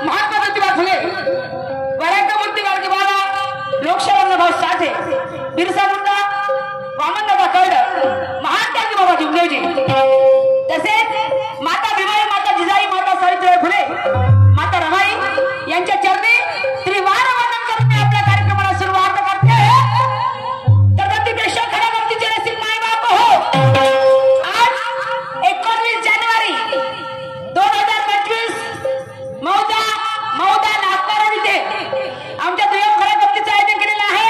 महात्मा ज्योतिबा फुले, वरायका मूर्ती गाडगे बाबा, लोकशाही भाऊ साठे, बिरसा मुंडा, वामनदादा कळड, महान त्यागी बाबा भीमदेवजी, तसेच माता भीमाई, माता जिजाई, माता सावित्रीबाई फुले, माता रमाई यांच्या चरणी त्रिवार वंदन करून मी आपल्या कार्यक्रमाला सुरुवात करते. तर प्रतिपेक्षा खऱ्या गमतीचे रसिक माय बाप हो, आज 19 जानेवारी 2025 मौदा नागपूर इथे आमच्या दुय्यम खऱ्या गमतीचं आयोजन केलेलं आहे.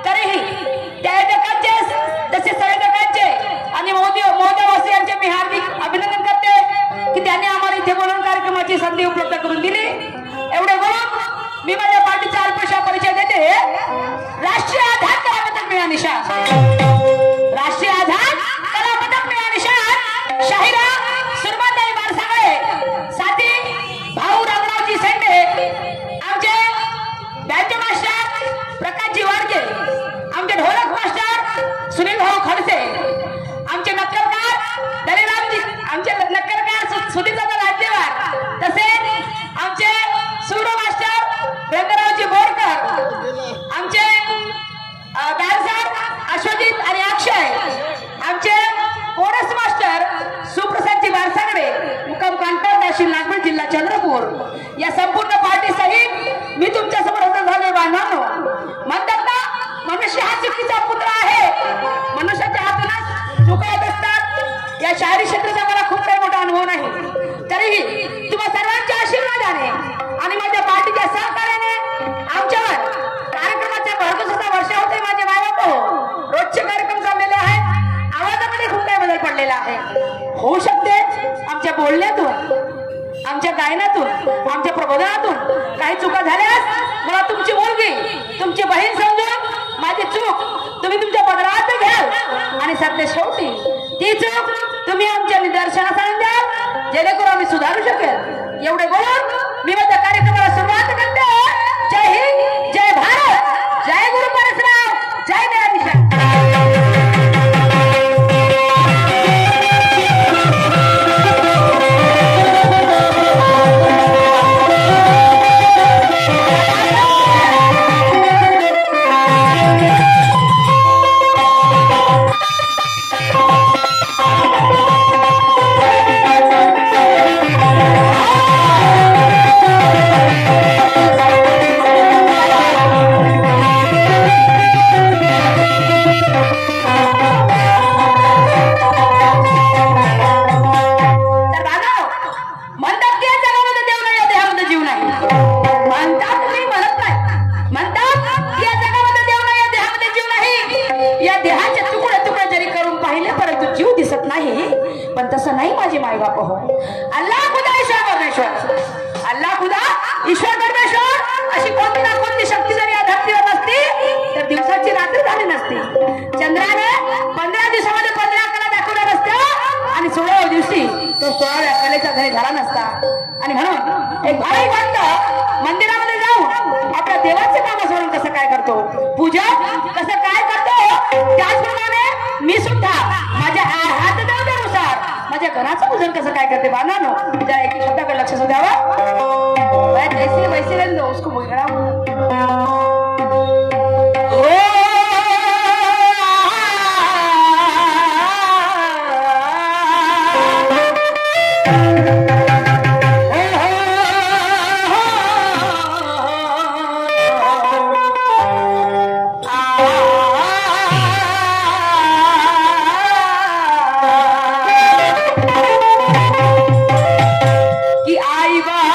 तरीही त्या आयोजकांचे तसेच संयोजकांचे आणि मौदावासी यांचे मी हार्दिक अभिनंदन करते की त्यांनी आम्हाला इथे बोलून कार्यक्रमाची संधी उपलब्ध करून दिली. एवढे बोलून मी माझ्या पार्टीचा अल्पशा परिचय देते. राष्ट्रीय आधार कला पदक मिळा निशान, राष्ट्रीय आधार कला पदक मिळा निशान शाहिरा सुरमाताई बारसागळे, साथी भाऊ रघुनाथजी सेंडे, आमचे बँड मास्टर प्रकाशजी वाडके, आमचे ढोलक मास्टर सुनील भाऊ खडसे, आमचे नक्कलकार दलिरामजी, आमचे नक्कलकार सुधीरदादा राज्यवार, तसेच आमचे सूर्य मास्टर रंगरावजी बोरकर, आमचे डान्सर अश्वजित आणि अक्षय, आमचे कोरस मास्टर सुप्रसादजी बारसागडे, मुक्काम कांतर, तहसील नागपूर, जिल्हा चंद्रपूर, या संपूर्ण पार्टी सहित मी तुमच्या समोर हजर झाले. बांधवांनो, म्हणतात ना मनुष्य हा चुकीचा पुत्र आहे, मनुष्याच्या हातूनच चुका होत असतात. या शायरी क्षेत्राचा मला खूप काही मोठा अनुभव नाही, तरीही तुम्हा सर्वांच्या आशीर्वादाने आणि माझ्या पार्टीच्या सहकार्याने आमच्यावर कार्यक्रमाच्या भरघोस असा वर्षा होते. माझे मायबाप हो, रोजचे कार्यक्रम चाललेले आहेत, आवाजामध्ये खूप काही बदल पडलेला आहे. होऊ शकते आमच्या बोलण्यातून, आमच्या गायनातून, आमच्या प्रबोधनातून काही चुका झाल्यास मला तुमची मुलगी, तुमची बहीण समजून माझी चूक तुम्ही तुमच्या पदरात घ्याल आणि सध्या शेवटी ती चूक तुम्ही आमच्या निदर्शनास आणून द्याल, जेणेकरून आम्ही सुधारू शकेल. एवढे बोलून मी माझ्या कार्यक्रमाला सुरुवात करते. जय हिंद, जय भारत, जय गुरु परशुराम, जय मेरा निशान. पण तसं नाही माझे मायबाप हो. अल्लाह खुदा ईश्वर परमेश्वर, अल्लाह खुदा ईश्वर परमेश्वर अशी कोणती ना कोणती शक्ती जर या धरतीवर नसती तर दिवसाची रात्र झाली नसती. चंद्राने 15 दिवसामध्ये 15 कला दाखवल्या नसत्या आणि 16व्या दिवशी तो 16व्या कलेचा घरी झाला नसता. आणि म्हणून एक भाविक भक्त मंदिरामध्ये जाऊन आपल्या देवाचे काम सोडून कसं काय करतो, पूजा कसं काय करतो, त्याचप्रमाणे मी सुद्धा माझ्या हात देवतेनुसार माझ्या घराचं पूजन कसं काय करते. बांधानो जरा एक शब्दाकडे लक्ष द्यावा. जैसे वैसे रंग उसको बिगड़ा कि आई बा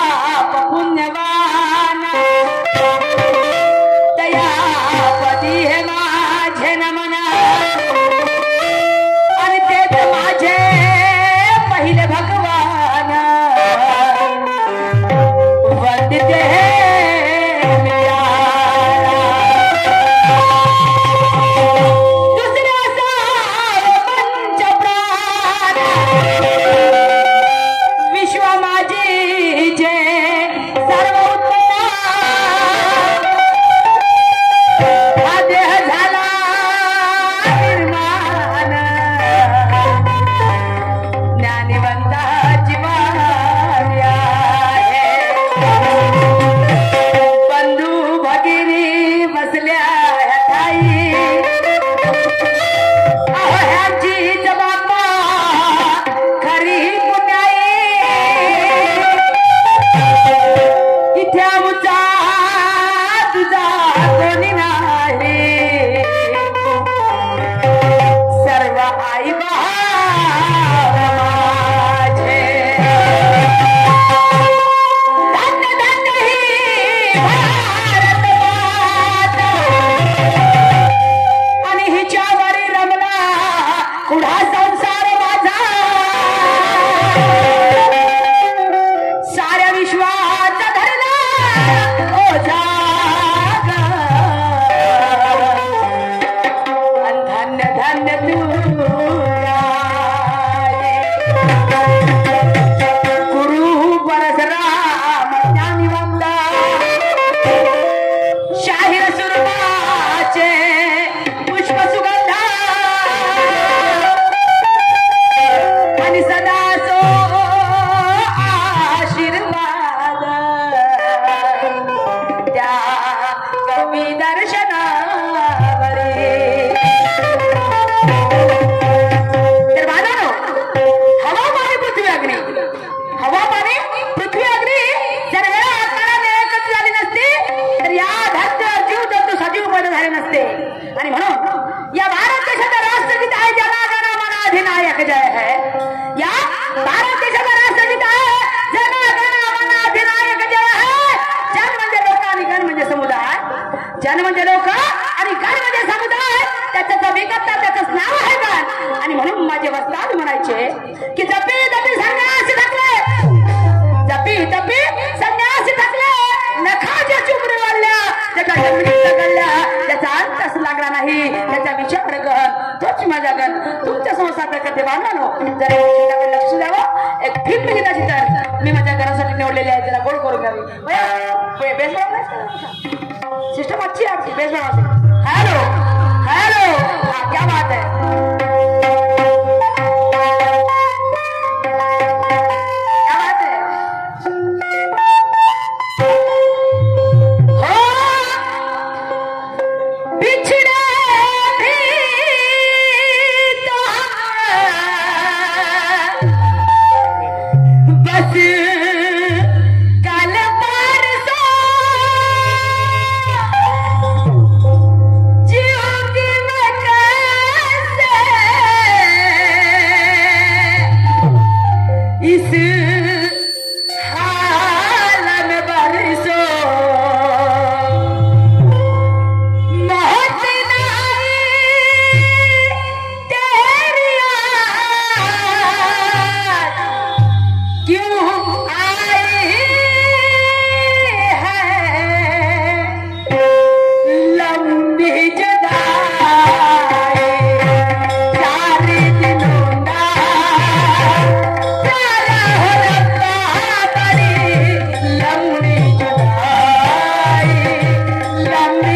जन म्हणजे लोक आणि गण म्हणजे समुदाय, त्याचं विकता त्याचंच नाव आहे गण. आणि म्हणून माझे वस्ताद म्हणायचे की जपी तपी संन्यासी थकले, जपी तपी संन्यासी थकले, नखाच्या चुमरी वाढल्या, त्याच्या जमिनीत गळल्या, त्याचा अंतच लागला नाही, त्याचा विचार गण तोच माझा गण. तुमच्या संसार करते बांधवानो, जर लक्ष द्यावं. एक फिल्म गीताची तर मी माझ्या घरासाठी निवडलेली आहे, जरा गोड करून द्यावी. बेस सिस्टम अच्छी आपकी, बेस हॅलो हॅलो, हाँ क्या बात है. क्या बात है. हो बिछड़े भी तो बस कल परसों जीओगी मैं कैसे इस हाल में बरसो मौत नहीं तेरी याद क्यों आई है लंबी जुदाई 4 दिनों का प्यारा हो रब्बा बड़ी लंबी जुदाई, लंबी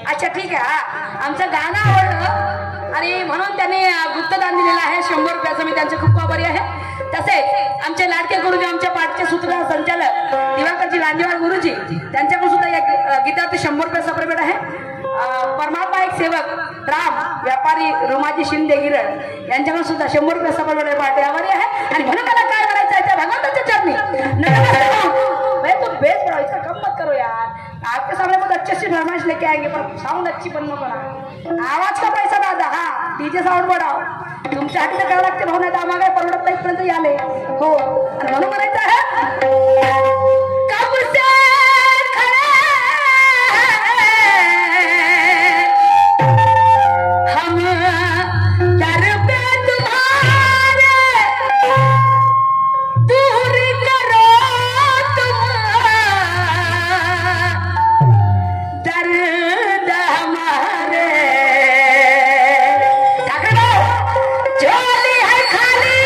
अच्छा ठीक आहे. आमचं गाणं आवडलं आणि म्हणून त्यांनी गुप्तदान दिलेलं आहे 100 रुपयाचं. मी त्यांचे खूप आभारी आहे. तसेच आमचे लाडके गुरुजी, आमच्या पाठचे सूत्रधार संचालक दिवाकरजी लांजेवाड गुरुजी, त्यांच्याकडून सुद्धा या गीतावरती 100 रुपयाचा प्रवेट आहे. परमात्मा एक सेवक राम व्यापारी रुमाजी शिंदे गिरड यांच्याकडून सुद्धा 100 रुपयाचा प्रवेट पाठी आभारी आहे. आणि म्हणून मला काय करायचं आहे त्या भगवंताच्या चरणी तो बेस बढ़ाओ, इसका कम मत करो यार. आपके सामने बहुत अच्छी अच्छी फरमाइश लेके आएंगे, पर साउंड अच्छी बनना पड़ा. आवाज का पैसा दादा, हाँ डीजे साउंड बढ़ाओ. तुमच्यासाठी तर करावं लागते भाऊ, नाही तर आम्हाला परवडत नाही पर्यंत आले. हो आणि म्हणून म्हणायचं आहे कब से खड़े हम दर पे तुम्हारे, दूर करो तुम दर्द हमारे. झोली है खाली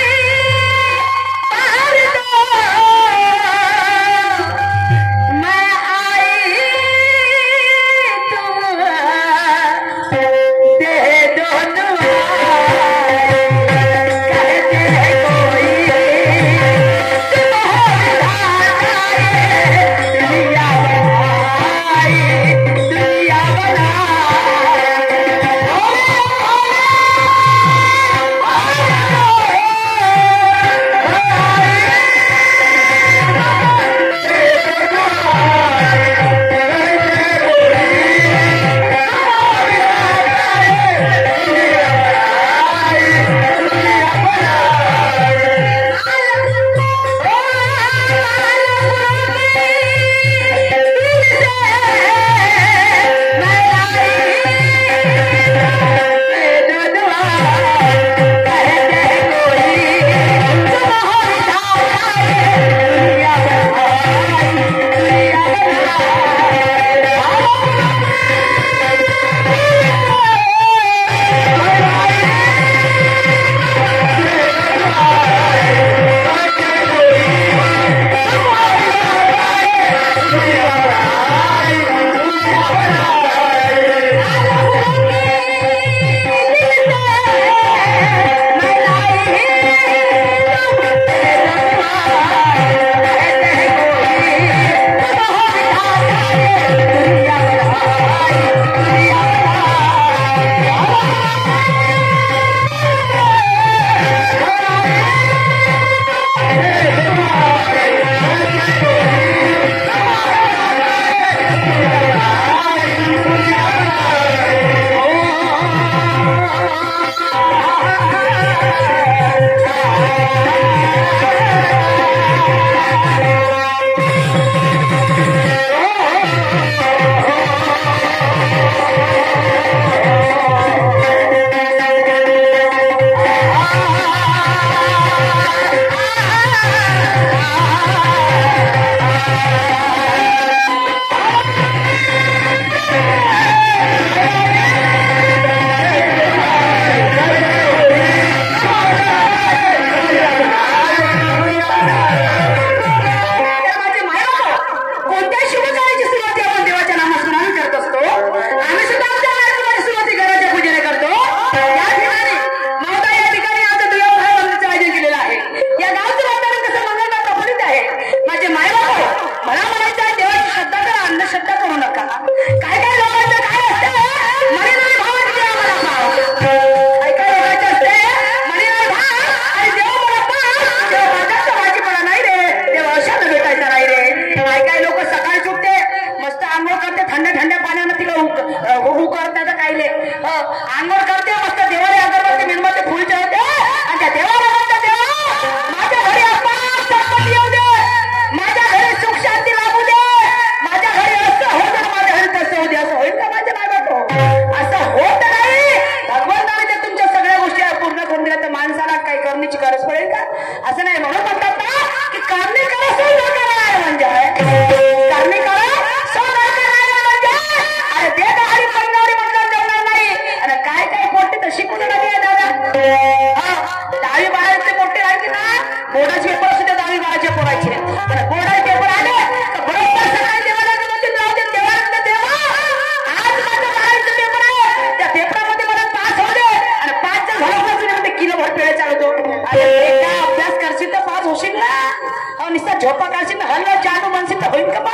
आंघोळ करते मस्त देवाला अगरबत्ती मेणबत्ती फुल ठेवते आणि त्या देवाला म्हणते देवा माझ्या घरी अपार संपत्ती येऊ दे, माझ्या घरी सुख शांती लाभू दे, माझ्या घरी असं होऊ दे, माझ्या घरी तसं होऊ दे. असं होईल का माझ्या बायको? असं होत नाही. भगवंताने जर तुमच्या सगळ्या गोष्टी पूर्ण करून दिल्या तर माणसाला काही करण्याची गरज पडेल का? असं नाही. म्हणून म्हणतात ना की करणे करा सोडा करा म्हणजे करणे करा सोडा करा म्हणजे अरे ते गाडी पंगणारी म्हटलं जेवणार नाही. आणि काय काय पोट्टे तर शिकून नाही दादा. दहावी बारावीचे पोट्टे राहायचे ना, बोर्डाचे पेपर सुद्धा दहावी बाराचे पोरायचे. पण बोर्डाचे पेपर आले तर बरोबर सकाळी देवाला राहू दे, देवाला देवा आज माझा बारावीचा पेपर आहे, त्या पेपरामध्ये मला पास होऊ दे आणि 5 जण घरापासून किलोभर पेळे चालवतो. अरे एका अभ्यास करशील तर पास होशील ना, नुसता झोपा काढशील ना हल्ला चालू म्हणशील तर होईल का बा?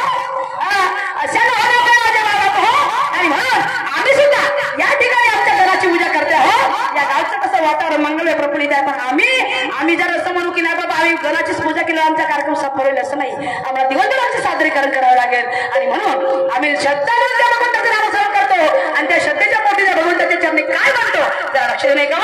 अशा होणार काय माझ्या बाबा हो. आणि म्हणून आम्ही सुद्धा या ठिकाणी आमच्या घराची पूजा करते हो. या गावचं कसं वातावरण मंगलमय प्रफुल्लित आहे, पण आम्ही जर असं म्हणू की नाही बाबा आम्ही घराचीच पूजा केली आमचा कार्यक्रम सफल होईल असं नाही. आम्हाला दिवसभराचे सादरीकरण करावं लागेल. आणि म्हणून आम्ही श्रद्धाने त्या भगवंताचं नामस्मरण करतो आणि त्या श्रद्धेच्या पोटी त्या भगवंताच्या चरणी काय म्हणतो जरा लक्ष नाही का?